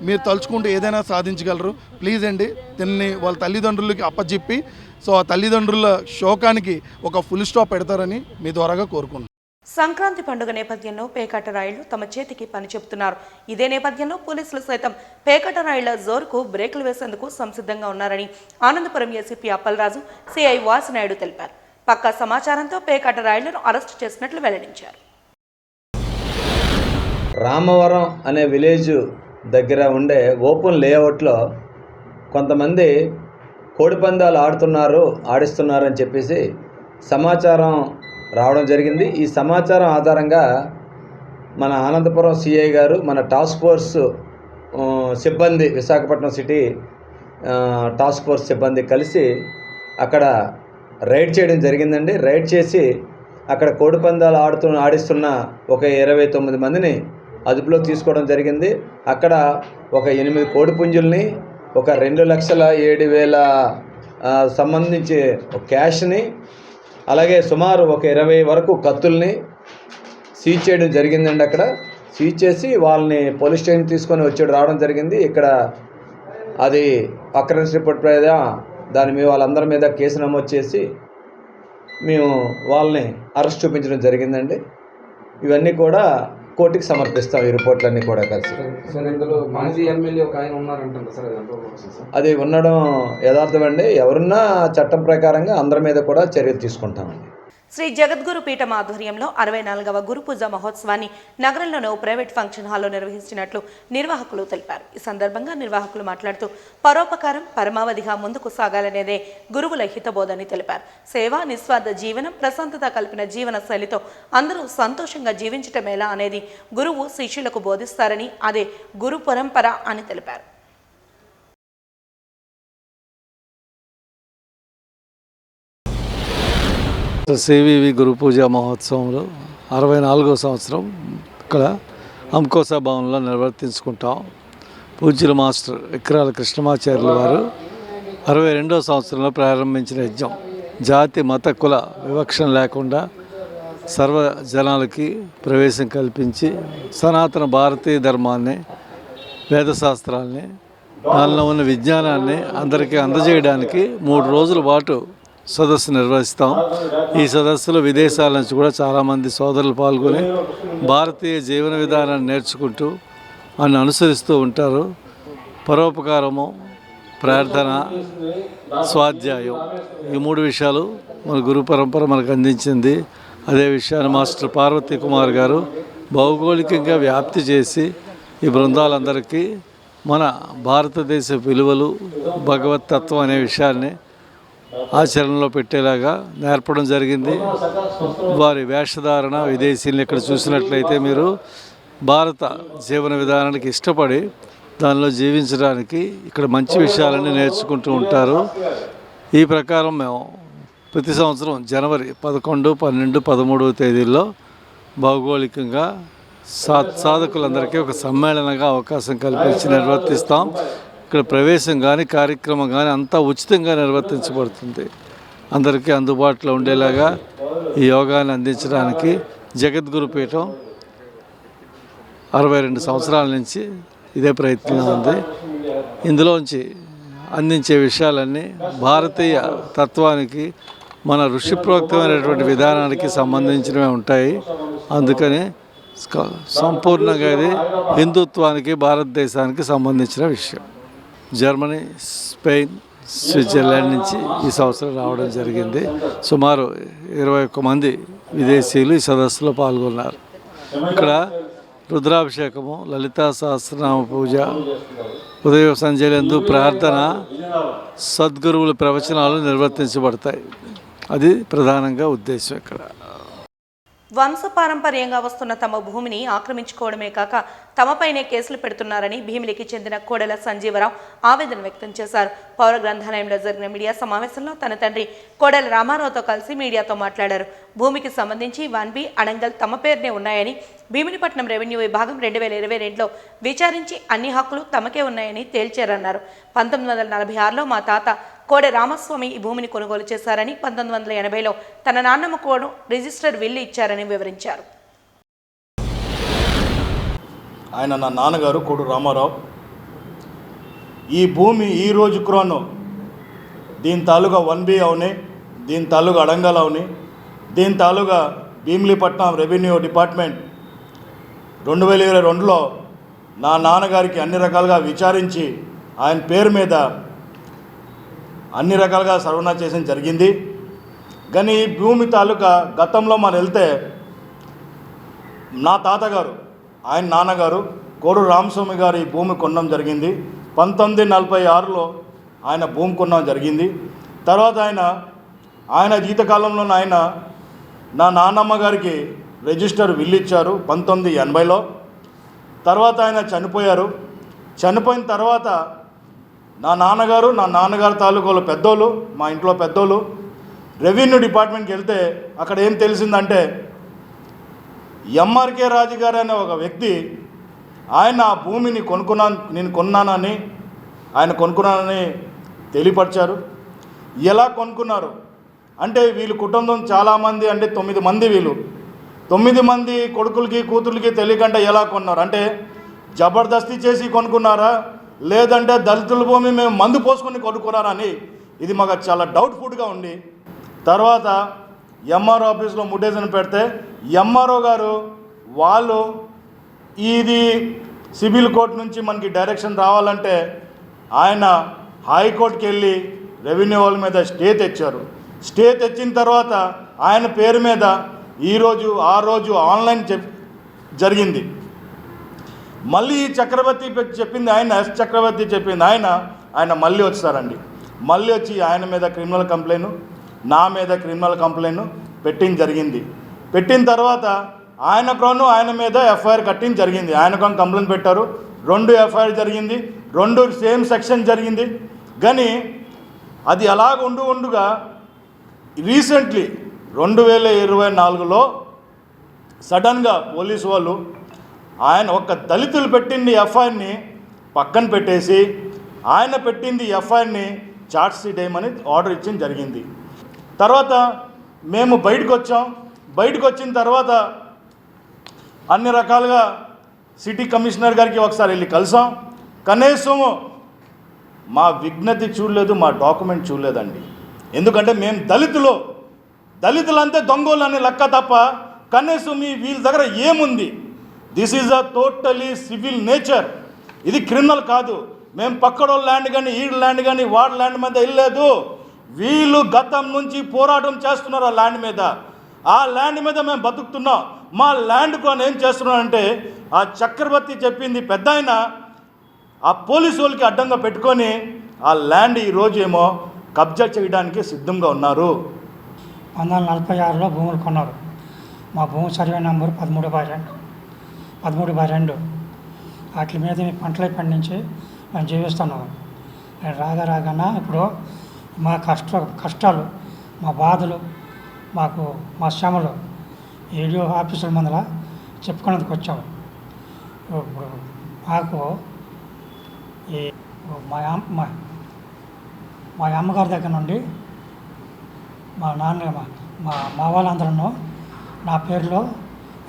మీరు తలుచుకుంటే ఏదైనా సాధించగలరు. ప్లీజ్ అండి, దీన్ని వాళ్ళ తల్లిదండ్రులకి అప్పచెప్పి సో ఆ తల్లిదండ్రుల శోకానికి ఒక ఫుల్ స్టాప్ పెడతారని మీ ద్వారాగా కోరుకుంటున్నాను. సంక్రాంతి పండుగ నేపథ్యంలో పేకాట రాయిళ్లు తమ చేతికి పని చెబుతున్నారు. ఇదే నేపథ్యంలో పోలీసులు సైతం పేకాట రాయిళ్ల జోరుకు బ్రేకులు వేసేందుకు సంసిద్ధంగా ఉన్నారని ఆనందపురం ఏసీపీ అప్పలరాజు, సిఐ వాసినాయుడు తెలిపారు. పక్కా సమాచారంతో పేకాట రాయిళ్లను అరెస్టు చేసినట్లు వెల్లడించారు. రామవరం అనే విలేజ్ దగ్గర ఉండే ఓపెన్ లేఅవుట్లో కొంతమంది కోడిపందాలు ఆడిస్తున్నారు అని చెప్పేసి సమాచారం రావడం జరిగింది. ఈ సమాచారం ఆధారంగా మన ఆనందపురం సిఐ గారు, మన టాస్క్ ఫోర్స్ సిబ్బంది, విశాఖపట్నం సిటీ టాస్క్ ఫోర్స్ సిబ్బంది కలిసి అక్కడ రైడ్ చేయడం జరిగిందండి. రైడ్ చేసి అక్కడ కోడిపందాలు ఆడిస్తున్న ఒక 29 మందిని అదుపులో తీసుకోవడం జరిగింది. అక్కడ ఒక 8 కోడిపుంజుల్ని, ఒక 2,07,000 సంబంధించి క్యాష్ని, అలాగే సుమారు ఒక 20 వరకు కత్తుల్ని సీజ్ చేయడం జరిగిందండి. అక్కడ సీజ్ చేసి వాళ్ళని పోలీస్ స్టేషన్ తీసుకొని రావడం జరిగింది. ఇక్కడ అది అక్రెన్స్ రిపోర్ట్ మీద దాని మీద వాళ్ళందరి మీద కేసు నమోదు చేసి మేము వాళ్ళని అరెస్ట్ చూపించడం జరిగిందండి. ఇవన్నీ కూడా కోర్టుకి సమర్పిస్తాం, ఈ రిపోర్ట్లన్నీ కూడా కలిసి. అది ఉండడం యథార్థమండి. ఎవరున్నా చట్టం ప్రకారంగా అందరి మీద కూడా చర్యలు తీసుకుంటామండి. శ్రీ జగద్గురు పీఠం ఆధ్వర్యంలో 64వ గురు పూజ మహోత్సవాన్ని నగరంలోని ప్రైవేట్ ఫంక్షన్ హాల్లో నిర్వహించినట్లు నిర్వాహకులు తెలిపారు. ఈ సందర్భంగా నిర్వాహకులు మాట్లాడుతూ పరోపకారం పరమావధిగా ముందుకు సాగాలనేదే గురువుల హితబోధని తెలిపారు. సేవ, నిస్వార్థ జీవనం, ప్రశాంతత కలిపిన జీవన శైలితో అందరూ సంతోషంగా జీవించటమేలా అనేది గురువు శిష్యులకు బోధిస్తారని, అదే గురు పరంపర అని తెలిపారు. సివివి గురు పూజ మహోత్సవంలో 64వ సంవత్సరం ఇక్కడ అంకోసా భవన్లో నిర్వర్తించుకుంటాం. పూజ్యుల మాస్టర్ విక్రాల కృష్ణమాచార్యుల వారు 62వ సంవత్సరంలో ప్రారంభించిన యజ్ఞం జాతి మత కుల వివక్షణ లేకుండా సర్వ జనాలకి ప్రవేశం కల్పించి సనాతన భారతీయ ధర్మాన్ని, వేదశాస్త్రాల్ని, దానిలో ఉన్న విజ్ఞానాన్ని అందరికీ అందజేయడానికి 3 రోజుల పాటు సదస్సు నిర్వహిస్తాం. ఈ సదస్సులో విదేశాల నుంచి కూడా చాలామంది సోదరులు పాల్గొని భారతీయ జీవన విధానాన్ని నేర్చుకుంటూ అని అనుసరిస్తూ ఉంటారు. పరోపకారము, ప్రార్థన, స్వాధ్యాయం, ఈ 3 విషయాలు మన గురు పరంపర మనకు అందించింది. అదే విషయాన్ని మాస్టర్ పార్వతీ కుమార్ గారు భౌగోళికంగా వ్యాప్తి చేసి ఈ బృందాలందరికీ మన భారతదేశ విలువలు, భగవతత్వం అనే విషయాన్ని ఆచరణలో పెట్టేలాగా నేర్పడం జరిగింది. వారి వేషధారణ, విదేశీయులు ఇక్కడ చూసినట్లయితే మీరు భారత జీవన విధానానికి ఇష్టపడి దానిలో జీవించడానికి ఇక్కడ మంచి విషయాలన్నీ నేర్చుకుంటూ ఉంటారు. ఈ ప్రకారం మేము ప్రతి సంవత్సరం జనవరి 11, 12, 13వ తేదీల్లో భౌగోళికంగా సాధకులందరికీ ఒక సమ్మేళనంగా అవకాశం కల్పించి నిర్వర్తిస్తాం. ఇక్కడ ప్రవేశం కానీ కార్యక్రమం కానీ అంతా ఉచితంగా నిర్వర్తించబడుతుంది. అందరికీ అందుబాటులో ఉండేలాగా ఈ యోగాన్ని అందించడానికి జగద్గురు పీఠం 62 సంవత్సరాల నుంచి ఇదే ప్రయత్నం ఉంది. ఇందులోంచి అందించే విషయాలన్నీ భారతీయ తత్వానికి, మన ఋషిప్రోక్తమైనటువంటి విధానానికి సంబంధించినవి ఉంటాయి. అందుకని సంపూర్ణంగా ఇది హిందుత్వానికి, భారతదేశానికి సంబంధించిన విషయం. జర్మనీ, స్పెయిన్, స్విట్జర్లాండ్ నుంచి ఈ సంవత్సరం రావడం జరిగింది. సుమారు 21 మంది విదేశీయులు ఈ సదస్సులో పాల్గొన్నారు. ఇక్కడ రుద్రాభిషేకము, లలితా సహస్రనామ పూజ, ఉదయ సంధ్యలందు ప్రార్థన, సద్గురువుల ప్రవచనాలు నిర్వర్తించబడతాయి. అది ప్రధానంగా ఉద్దేశం. ఇక్కడ వంశపారంపర్యంగా వస్తున్న తమ భూమిని ఆక్రమించుకోవడమే కాక తమపైనే కేసులు పెడుతున్నారని భీమిలికి చెందిన కోడెల సంజీవరావు ఆవేదన వ్యక్తం చేశారు. పౌర గ్రంథాలయంలో జరిగిన మీడియా సమావేశంలో తన తండ్రి కోడెల రామారావుతో కలిసి మీడియాతో మాట్లాడారు. భూమికి సంబంధించి 1B, అడంగల్ తమ పేరునే ఉన్నాయని, భీమినిపట్నం రెవెన్యూ విభాగం 2022లో విచారించి అన్ని హక్కులు తమకే ఉన్నాయని తేల్చారన్నారు. 1946లో మా తాత కోడె రామస్వామి ఈ భూమిని కొనుగోలు చేశారని, 1980లో తన నాన్నమ్మ కోడు రిజిస్టర్ విల్లు ఇచ్చారని వివరించారు. ఆయన నా నాన్నగారు కోడు రామారావు. ఈ భూమి ఈ రోజు క్రోను దీని తాలూకా 1B అవని, దీని తాలూకా అడంగల్ అవని, దీని తాలూకా భీమిలీపట్నం రెవెన్యూ డిపార్ట్మెంట్ 2022లో నా నాన్నగారికి అన్ని రకాలుగా విచారించి ఆయన పేరు మీద అన్ని రకాలుగా సర్వనా చేసిన జరిగింది. కానీ ఈ భూమి తాలూకా గతంలో మనం వెళ్తే నా తాతగారు, ఆయన నాన్నగారు కోడు రామస్వామి గారు ఈ భూమి కొనడం జరిగింది. 1946లో ఆయన భూమి కొనడం జరిగింది. తర్వాత ఆయన జీవితకాలంలో ఆయన నా నాన్నమ్మ గారికి రిజిస్టర్ విల్లు ఇచ్చారు 1980లో. తర్వాత ఆయన చనిపోయారు. చనిపోయిన తర్వాత నా నాన్నగారు తాలూకాలో పెద్దోళ్ళు, మా ఇంట్లో పెద్దోళ్ళు రెవెన్యూ డిపార్ట్మెంట్కి వెళ్తే అక్కడ ఏం తెలిసిందంటే ఎంఆర్కే రాజు గారు అనే ఒక వ్యక్తి ఆయన ఆ భూమిని నేను కొన్నానని తెలియపరిచారు. ఎలా కొనుక్కున్నారు అంటే వీళ్ళు కుటుంబం చాలామంది, అంటే 9 మంది. వీళ్ళు 9 మంది కొడుకులకి కూతుర్లకి తెలియకుండా ఎలా కొన్నారు అంటే జబర్దస్తి చేసి కొనుక్కున్నారా, లేదంటే దళితుల భూమి మేము మందు పోసుకొని కొనుక్కున్నారని ఇది మాకు చాలా డౌట్ఫుల్గా ఉంది. తర్వాత ఎంఆర్ఓ ఆఫీస్లో ముటేషన్ పెడితే ఎంఆర్ఓ గారు వాళ్ళు ఇది సివిల్ కోర్టు నుంచి మనకి డైరెక్షన్ రావాలంటే ఆయన హైకోర్టుకి వెళ్ళి రెవెన్యూ వాళ్ళ మీద స్టే తెచ్చారు. స్టే తెచ్చిన తర్వాత ఆయన పేరు మీద ఈరోజు ఆ రోజు ఆన్లైన్ జరిగింది. మళ్ళీ ఈ చక్రవర్తి చెప్పింది ఆయన, ఎస్ చక్రవర్తి చెప్పింది ఆయన మళ్ళీ వచ్చారండి. మళ్ళీ వచ్చి ఆయన మీద క్రిమినల్ కంప్లైంట్, నా మీద క్రిమినల్ కంప్లైంట్ పెట్టింది జరిగింది. పెట్టిన తర్వాత ఆయన మీద ఎఫ్ఐఆర్ కట్టింది జరిగింది. ఆయనకు కంప్లైంట్ పెట్టారు, 2 ఎఫ్ఐఆర్ జరిగింది, 2 సేమ్ సెక్షన్ జరిగింది. కానీ అది అలాగ ఉండుగా రీసెంట్లీ 2024లో సడన్గా పోలీసు వాళ్ళు ఆయన ఒక దళితులు పెట్టింది ఎఫ్ఐఆర్ని పక్కన పెట్టేసి ఆయన పెట్టింది ఎఫ్ఐఆర్ని చార్జ్ షీట్ వేయమని ఆర్డర్ ఇచ్చింది జరిగింది. తర్వాత మేము బయటకు వచ్చాం. బయటకు వచ్చిన తర్వాత అన్ని రకాలుగా సిటీ కమిషనర్ గారికి ఒకసారి వెళ్ళి కలిసాం. కనీసం మా విజ్ఞప్తి చూడలేదు, మా డాక్యుమెంట్ చూడలేదండి. ఎందుకంటే మేము దళితులంటే దొంగోళ్ళు అనే లెక్క తప్ప కనీసం వీళ్ళ దగ్గర ఏముంది? This is a totally civil nature, ఇది క్రిమినల్ కాదు. మేము పక్కడోళ్ళ ల్యాండ్ కానీ ఈ ల్యాండ్ కానీ వాడి ల్యాండ్ మీద వెళ్ళలేదు. వీళ్ళు గతం నుంచి పోరాటం చేస్తున్నారు ఆ ల్యాండ్ మీద. ఆ ల్యాండ్ మీద మేము బతుకుతున్నాం. మా ల్యాండ్ కొని ఏం చేస్తున్నారంటే ఆ చక్రవర్తి చెప్పింది పెద్ద ఆయన ఆ పోలీసు వాళ్ళకి అడ్డంగా పెట్టుకొని ఆ ల్యాండ్ ఈరోజు ఏమో కబ్జా చేయడానికి సిద్ధంగా ఉన్నారు. 1946లో భూములు కొన్నారు. మా భూమి సర్వే నెంబర్ 13/2 వాటి మీద పంటలు పండించి మేము జీవిస్తున్నాము. రాగాన ఇప్పుడు మా కష్టాలు, మా బాధలు, మా శ్రమలు ఏడియో ఆఫీసుల ముందర చెప్పుకునేందుకు వచ్చాము. ఇప్పుడు మాకు ఈ మా అమ్మగారి దగ్గర నుండి మా వాళ్ళందరూ నా పేరులో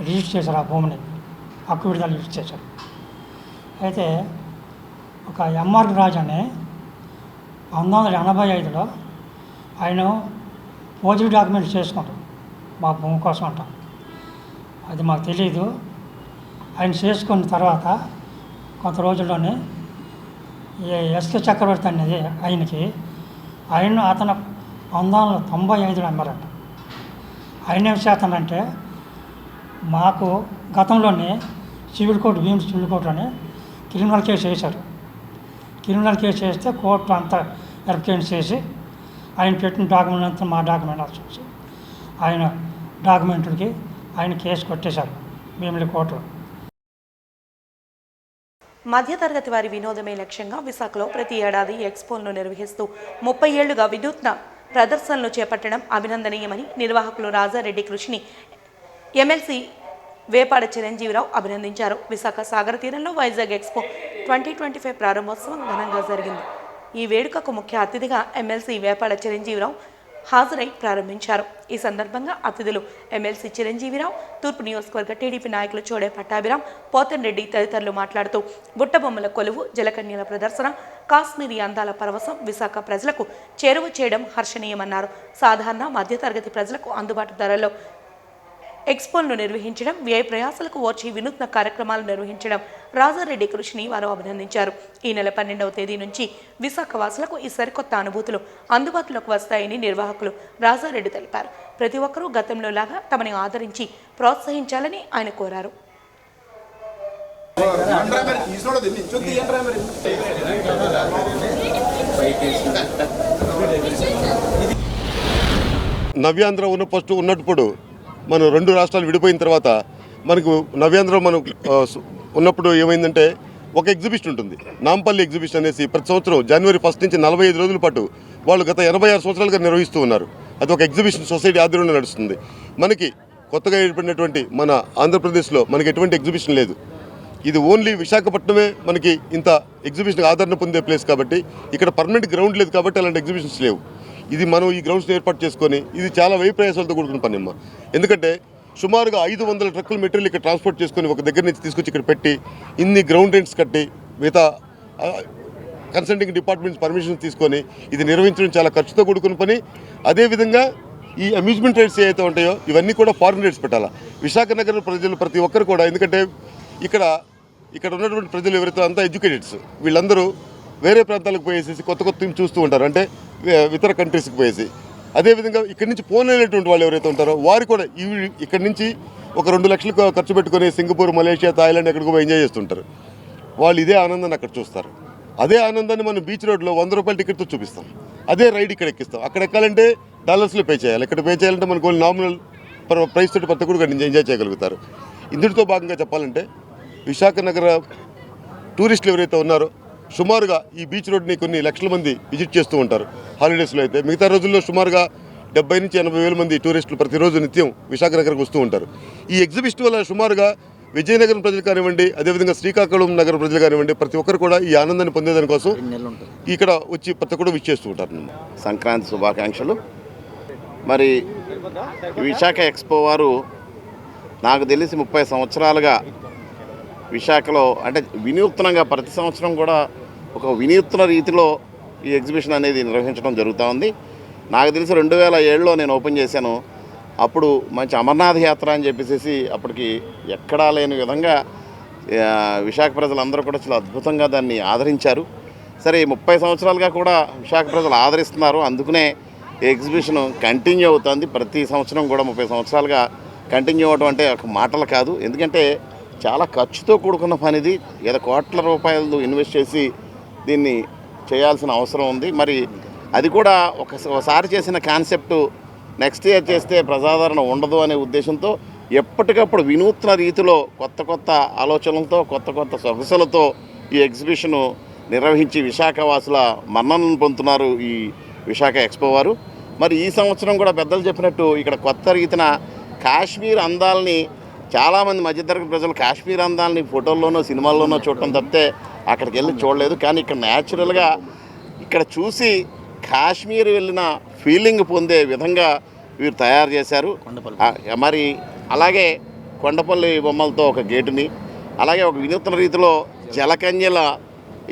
రిజిస్టర్ చేశారు. ఆ భూమిని హక్కు విడుదల రిజిస్టర్ చేశారు. అయితే ఒక ఎంఆర్ రాజు అని 1985లో ఆయన పోజిటివ్ డాక్యుమెంట్స్ చేసుకుంటారు మా భూమి కోసం అంట. అది మాకు తెలియదు. ఆయన చేసుకున్న తర్వాత కొంత రోజుల్లోనే ఎస్కే చక్రవర్తి అనేది అతను 1995లో అమ్మారంట. ఆయన ఏం చేస్తానంటే మాకు గతంలోనే సివిల్ కోర్టులోనే క్రిమినల్ కేసు వేశారు. క్రిమినల్ కేసు వేస్తే కోర్టు అంతా వెరిఫికేషన్ చేసి ఆయన పెట్టిన డాక్యుమెంట్ అంతా మా డాక్యుమెంట్ చూసి ఆయన డాక్యుమెంట్లకి ఆయన కేసు కొట్టేశారు భీమిలి కోర్టులో. మధ్యతరగతి వారి వినోదమే లక్ష్యంగా విశాఖలో ప్రతి ఏడాది ఎక్స్పోలను నిర్వహిస్తూ 30 ఏళ్లుగా వినూత్న ప్రదర్శనలు చేపట్టడం అభినందనీయమని నిర్వాహకులు రాజారెడ్డి కృషిని ఎమ్మెల్సీ వేపాడ చిరంజీవిరావు అభినందించారు. విశాఖ సాగర తీరంలో వైజాగ్ ఎక్స్పో 2025 ప్రారంభోత్సవం ఘనంగా జరిగింది. ఈ వేడుకకు ముఖ్య అతిథిగా ఎమ్మెల్సీ వేపాడ చిరంజీవిరావు హాజరై ప్రారంభించారు. ఈ సందర్భంగా అతిథులు ఎమ్మెల్సీ చిరంజీవిరావు, తూర్పు నియోజకవర్గ టీడీపీ నాయకులు చోడే పట్టాభిరామ్, పోతన్ రెడ్డి తదితరులు మాట్లాడుతూ బుట్టబొమ్మల కొలువు, జలకన్యల ప్రదర్శన, కాశ్మీరీ అందాల పరవశం విశాఖ ప్రజలకు చేరువ చేయడం హర్షణీయమన్నారు. సాధారణ మధ్యతరగతి ప్రజలకు అందుబాటు ధరల్లో ఎక్స్పోలను నిర్వహించడం, వ్యయ ప్రయాసాలకు ఓర్చి వినూత్న కార్యక్రమాలు నిర్వహించడం రాజారెడ్డి కృషిని వారు అభినందించారు. ఈ నెల 12వ తేదీ నుంచి విశాఖ వాసులకు ఈ సరికొత్త అనుభూతులు అందుబాటులోకి వస్తాయని నిర్వాహకులు రాజారెడ్డి తెలిపారు. ప్రతి ఒక్కరూ గతంలో లాగా తమని ఆదరించి ప్రోత్సహించాలని ఆయన కోరారు. నవ్యాంధ్ర ఉన్నప్పుడు మనం 2 రాష్ట్రాలు విడిపోయిన తర్వాత మనకు నవ్యాంధ్ర ఉన్నప్పుడు ఏమైందంటే ఒక ఎగ్జిబిషన్ ఉంటుంది, నాంపల్లి ఎగ్జిబిషన్ అనేసి ప్రతి సంవత్సరం జనవరి 1 నుంచి 45 రోజుల పాటు వాళ్ళు గత 86 సంవత్సరాలుగా నిర్వహిస్తూ ఉన్నారు. అది ఒక ఎగ్జిబిషన్ సొసైటీ ఆధ్వర్యంలో నడుస్తుంది. మనకి కొత్తగా ఏర్పడినటువంటి మన ఆంధ్రప్రదేశ్లో మనకి ఎటువంటి ఎగ్జిబిషన్ లేదు. ఇది ఓన్లీ విశాఖపట్నమే మనకి ఇంత ఎగ్జిబిషన్ ఆదరణ పొందే ప్లేస్ కాబట్టి ఇక్కడ పర్మనెంట్ గ్రౌండ్ లేదు కాబట్టి అలాంటి ఎగ్జిబిషన్స్ లేవు. ఇది మనం ఈ గ్రౌండ్స్ని ఏర్పాటు చేసుకొని ఇది చాలా వ్యయ ప్రయాసాలతో కూడుకున్న పనిమ్మ. ఎందుకంటే సుమారుగా 500 ట్రక్కుల మెటీరియల్ ఇక్కడ ట్రాన్స్పోర్ట్ చేసుకొని ఒక దగ్గర నుంచి తీసుకొచ్చి ఇక్కడ పెట్టి ఇన్ని గ్రౌండ్ రెంట్స్ కట్టి మిగతా కన్సల్టింగ్ డిపార్ట్మెంట్స్ పర్మిషన్స్ తీసుకొని ఇది నిర్వహించడం చాలా ఖర్చుతో కూడుకున్న పని. అదేవిధంగా ఈ అమ్యూజ్మెంట్ రైడ్స్ ఏవైతే ఉంటాయో ఇవన్నీ కూడా ఫారిన్ రైడ్స్ పెట్టాలా. విశాఖ నగర ప్రజలు ప్రతి ఒక్కరు కూడా, ఎందుకంటే ఇక్కడ ఉన్నటువంటి ప్రజలు ఎవరైతే అంతా ఎడ్యుకేటెడ్స్, వీళ్ళందరూ వేరే ప్రాంతాలకు పోయేసి కొత్త థింగ్ చూస్తూ ఉంటారు. అంటే ఇతర కంట్రీస్కి పోయేసి అదేవిధంగా ఇక్కడి నుంచి పోనేటువంటి వాళ్ళు ఎవరైతే ఉంటారో వారు కూడా ఇక్కడి నుంచి ఒక 2 లక్షలు ఖర్చు పెట్టుకొని సింగపూర్, మలేషియా, థాయిలాండ్ ఎక్కడికో పోయి ఎంజాయ్ చేస్తుంటారు. వాళ్ళు ఇదే ఆనందాన్ని అక్కడ చూస్తారు. అదే ఆనందాన్ని మనం బీచ్ రోడ్లో 100 రూపాయల టికెట్తో చూపిస్తాం. అదే రైడ్ ఇక్కడ ఎక్కిస్తాం. అక్కడ ఎక్కాలంటే డాలర్స్లో పే చేయాలి. ఇక్కడ పే చేయాలంటే మనకు నామినల్ ప్రైస్ తోటి ప్రతి ఒక్కరు ఎంజాయ్ చేయగలుగుతారు. ఇందులో భాగంగా చెప్పాలంటే విశాఖ నగర టూరిస్టులు ఎవరైతే ఉన్నారో సుమారుగా ఈ బీచ్ రోడ్ని కొన్ని లక్షల మంది విజిట్ చేస్తూ ఉంటారు హాలిడేస్లో. అయితే మిగతా రోజుల్లో సుమారుగా 70 నుంచి 80 వేల మంది టూరిస్టులు ప్రతిరోజు నిత్యం విశాఖ నగరకు వస్తూ ఉంటారు. ఈ ఎగ్జిబిషన్ వల్ల సుమారుగా విజయనగరం ప్రజలు కానివ్వండి, అదేవిధంగా శ్రీకాకుళం నగర ప్రజలు కానివ్వండి, ప్రతి ఒక్కరు కూడా ఈ ఆనందాన్ని పొందేదానికోసం ఇక్కడ వచ్చి ప్రతి ఒక్కరు విచ్ చేస్తూ ఉంటారు. సంక్రాంతి శుభాకాంక్షలు. మరి విశాఖ ఎక్స్పో వారు నాకు తెలిసి 30 సంవత్సరాలుగా విశాఖలో అంటే వినూత్నంగా ప్రతి సంవత్సరం కూడా ఒక వినూత్న రీతిలో ఈ ఎగ్జిబిషన్ అనేది నిర్వహించడం జరుగుతూ ఉంది. నాకు తెలిసి 2007లో నేను ఓపెన్ చేశాను. అప్పుడు మంచి అమర్నాథ్ యాత్ర అని చెప్పేసి అప్పటికి ఎక్కడా లేని విధంగా విశాఖ ప్రజలందరూ కూడా చాలా అద్భుతంగా దాన్ని ఆదరించారు. సరే 30 సంవత్సరాలుగా కూడా విశాఖ ప్రజలు ఆదరిస్తున్నారు. అందుకనే ఎగ్జిబిషన్ కంటిన్యూ అవుతుంది. ప్రతి సంవత్సరం కూడా 30 సంవత్సరాలుగా కంటిన్యూ అవ్వడం అంటే ఒక మాటలు కాదు. ఎందుకంటే చాలా ఖర్చుతో కూడుకున్న పనిది. ఏదో కోట్ల రూపాయలు ఇన్వెస్ట్ చేసి దీన్ని చేయాల్సిన అవసరం ఉంది. మరి అది కూడా ఒకసారి చేసిన కాన్సెప్ట్ నెక్స్ట్ ఇయర్ చేస్తే ప్రజాదరణ ఉండదు అనే ఉద్దేశంతో ఎప్పటికప్పుడు వినూత్న రీతిలో కొత్త కొత్త ఆలోచనలతో కొత్త కొత్త సొగసులతో ఈ ఎగ్జిబిషను నిర్వహించి విశాఖ వాసుల మన్ననను పొందుతున్నారు ఈ విశాఖ ఎక్స్పో వారు. మరి ఈ సంవత్సరం కూడా పెద్దలు చెప్పినట్టు ఇక్కడ కొత్త రీతిన కాశ్మీర్ అందాలని చాలామంది మధ్యతరగతి ప్రజలు కాశ్మీర్ అందాలని ఫోటోల్లోనో సినిమాల్లోనో చూడటం తప్పితే అక్కడికి వెళ్ళి చూడలేదు. కానీ ఇక్కడ న్యాచురల్గా ఇక్కడ చూసి కాశ్మీర్ వెళ్ళిన ఫీలింగ్ పొందే విధంగా వీరు తయారు చేశారు. మరి అలాగే కొండపల్లి బొమ్మలతో ఒక గేటుని, అలాగే ఒక వినూత్న రీతిలో జలకన్యల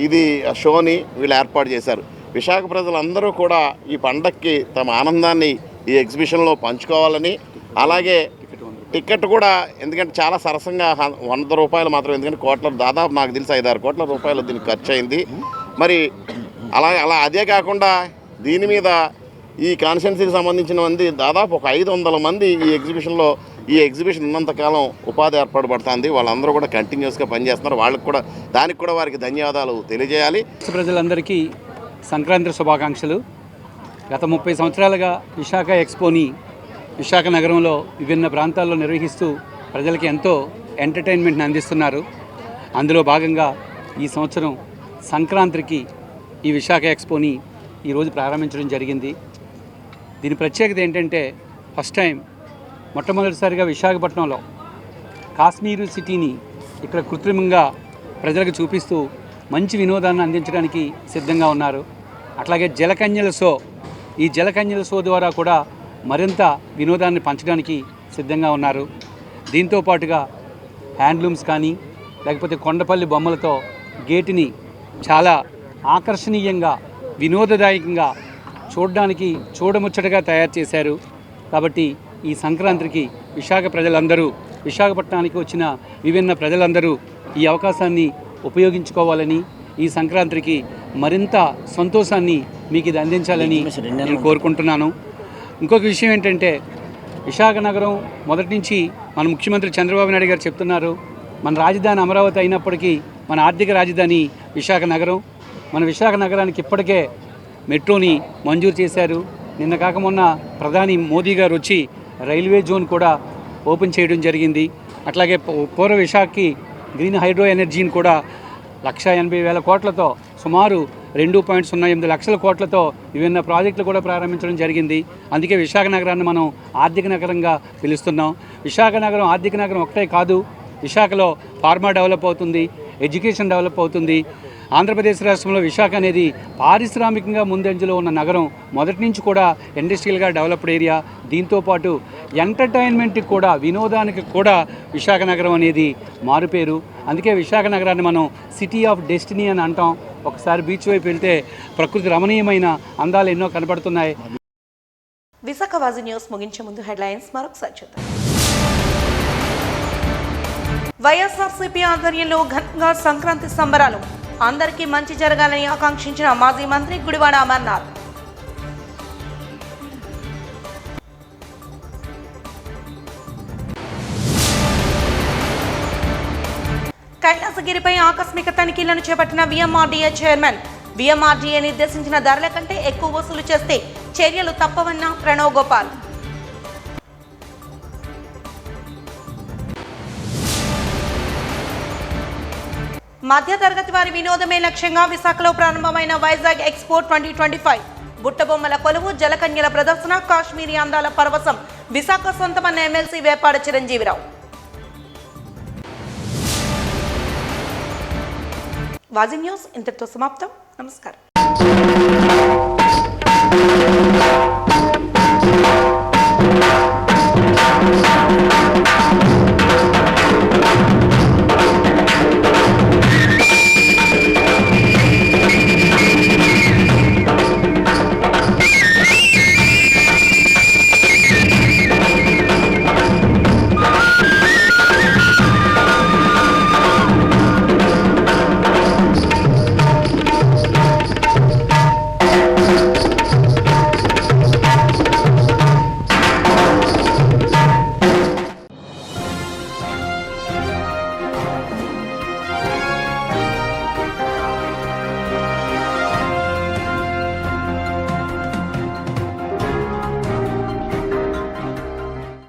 ఇది షోని వీళ్ళు ఏర్పాటు చేశారు. విశాఖ ప్రజలందరూ కూడా ఈ పండక్కి తమ ఆనందాన్ని ఈ ఎగ్జిబిషన్లో పంచుకోవాలని, అలాగే టికెట్ కూడా ఎందుకంటే చాలా సరసంగా 100 రూపాయలు మాత్రం, ఎందుకంటే దాదాపు నాకు తెలిసి 5-6 కోట్ల రూపాయలు దీనికి ఖర్చు అయింది. మరి అలా అదే కాకుండా దీని మీద ఈ కాన్స్టిట్యున్సీకి సంబంధించిన మంది దాదాపు ఒక 500 మంది ఈ ఎగ్జిబిషన్ ఉన్నంతకాలం ఉపాధి ఏర్పడబడుతుంది. వాళ్ళందరూ కూడా కంటిన్యూస్గా పనిచేస్తున్నారు. వాళ్ళకి కూడా దానికి కూడా వారికి ధన్యవాదాలు తెలియజేయాలి. ప్రజలందరికీ సంక్రాంతి శుభాకాంక్షలు. గత 30 సంవత్సరాలుగా విశాఖ ఎక్స్పోని విశాఖ నగరంలో విభిన్న ప్రాంతాల్లో నిర్వహిస్తూ ప్రజలకి ఎంతో ఎంటర్టైన్మెంట్ని అందిస్తున్నారు. అందులో భాగంగా ఈ సంవత్సరం సంక్రాంతికి ఈ విశాఖ ఎక్స్పోని ఈరోజు ప్రారంభించడం జరిగింది. దీని ప్రత్యేకత ఏంటంటే ఫస్ట్ టైం మొట్టమొదటిసారిగా విశాఖపట్నంలో కాశ్మీరు సిటీని ఇక్కడ కృత్రిమంగా ప్రజలకు చూపిస్తూ మంచి వినోదాన్ని అందించడానికి సిద్ధంగా ఉన్నారు. అట్లాగే జలకన్యల షో, ఈ జలకన్యల షో ద్వారా కూడా మరింత వినోదాన్ని పంచడానికి సిద్ధంగా ఉన్నారు. దీంతో పాటుగా హ్యాండ్లూమ్స్ కానీ లేకపోతే కొండపల్లి బొమ్మలతో గేటుని చాలా ఆకర్షణీయంగా వినోదదాయకంగా చూడడానికి చూడముచ్చటగా తయారు చేశారు. కాబట్టి ఈ సంక్రాంతికి విశాఖ ప్రజలందరూ, విశాఖపట్నానికి వచ్చిన విభిన్న ప్రజలందరూ ఈ అవకాశాన్ని ఉపయోగించుకోవాలని, ఈ సంక్రాంతికి మరింత సంతోషాన్ని మీకు ఇది అందించాలని నేను కోరుకుంటున్నాను. ఇంకొక విషయం ఏంటంటే విశాఖ నగరం మొదటి నుంచి మన ముఖ్యమంత్రి చంద్రబాబు నాయుడు గారు చెప్తున్నారు, మన రాజధాని అమరావతి అయినప్పటికీ మన ఆర్థిక రాజధాని విశాఖ నగరం. మన విశాఖ నగరానికి ఇప్పటికే మెట్రోని మంజూరు చేశారు. నిన్న కాక మొన్న ప్రధాని మోదీ గారు వచ్చి రైల్వే జోన్ కూడా ఓపెన్ చేయడం జరిగింది. అట్లాగే పూర్వ విశాఖకి గ్రీన్ హైడ్రో ఎనర్జీని కూడా 1,80,000 కోట్లతో సుమారు 2.08 లక్షల కోట్లతో విభిన్న ప్రాజెక్టులు కూడా ప్రారంభించడం జరిగింది. అందుకే విశాఖ నగరాన్ని మనం ఆర్థిక నగరంగా పిలుస్తున్నాం. విశాఖ నగరం ఆర్థిక నగరం ఒకటే కాదు, విశాఖలో ఫార్మా డెవలప్ అవుతుంది, ఎడ్యుకేషన్ డెవలప్ అవుతుంది. ఆంధ్రప్రదేశ్ రాష్ట్రంలో విశాఖ అనేది పారిశ్రామికంగా ముందంజలో ఉన్న నగరం. మొదటి నుంచి కూడా ఇండస్ట్రియల్గా డెవలప్డ్ ఏరియా. దీంతోపాటు ఎంటర్టైన్మెంట్కి కూడా, వినోదానికి కూడా విశాఖ నగరం అనేది మారుపేరు. అందుకే విశాఖ నగరాన్ని మనం సిటీ ఆఫ్ డెస్టినీ అని అంటాం. ఒకసారి బీచ్ వైపు వెళ్తే ప్రకృతి రమణీయమైన అందాలు ఎన్నో కనబడుతున్నాయి. విశాఖ వాజీ న్యూస్ ముగించే ముందు హెడ్లైన్స్ మరొకసారి చూద్దాం. వైఎస్ఆర్సీపీ ఆధ్వర్యంలో ఘనంగా సంక్రాంతి సంబరాలు. అందరికీ మంచి జరగాలని ఆకాంక్షించిన మాజీ మంత్రి గుడివాడ అమర్నాథ్. కైలాసగిరిపై ఆకస్మిక తనిఖీలను చేపట్టిన VMRDA చైర్మన్. VMRDA నిర్దేశించిన ధరల కంటే ఎక్కువ వసూలు చేస్తే చర్యలు తప్పవన్న ప్రణవ్ గోపాల్. మధ్యతరగతి వారి వినోదమే లక్ష్యంగా విశాఖలో ప్రారంభమైన వైజాగ్ ఎక్స్పో 2025. బుట్టబొమ్మల కొలువు, జలకన్యల ప్రదర్శన, కాశ్మీరీ అందాల పరవశం విశాఖ సొంతమన్న ఎమ్మెల్సీ వేపాడ చిరంజీవిరావు. వాజీ న్యూస్ ఇంతటితో సమాప్తం. నమస్కారం.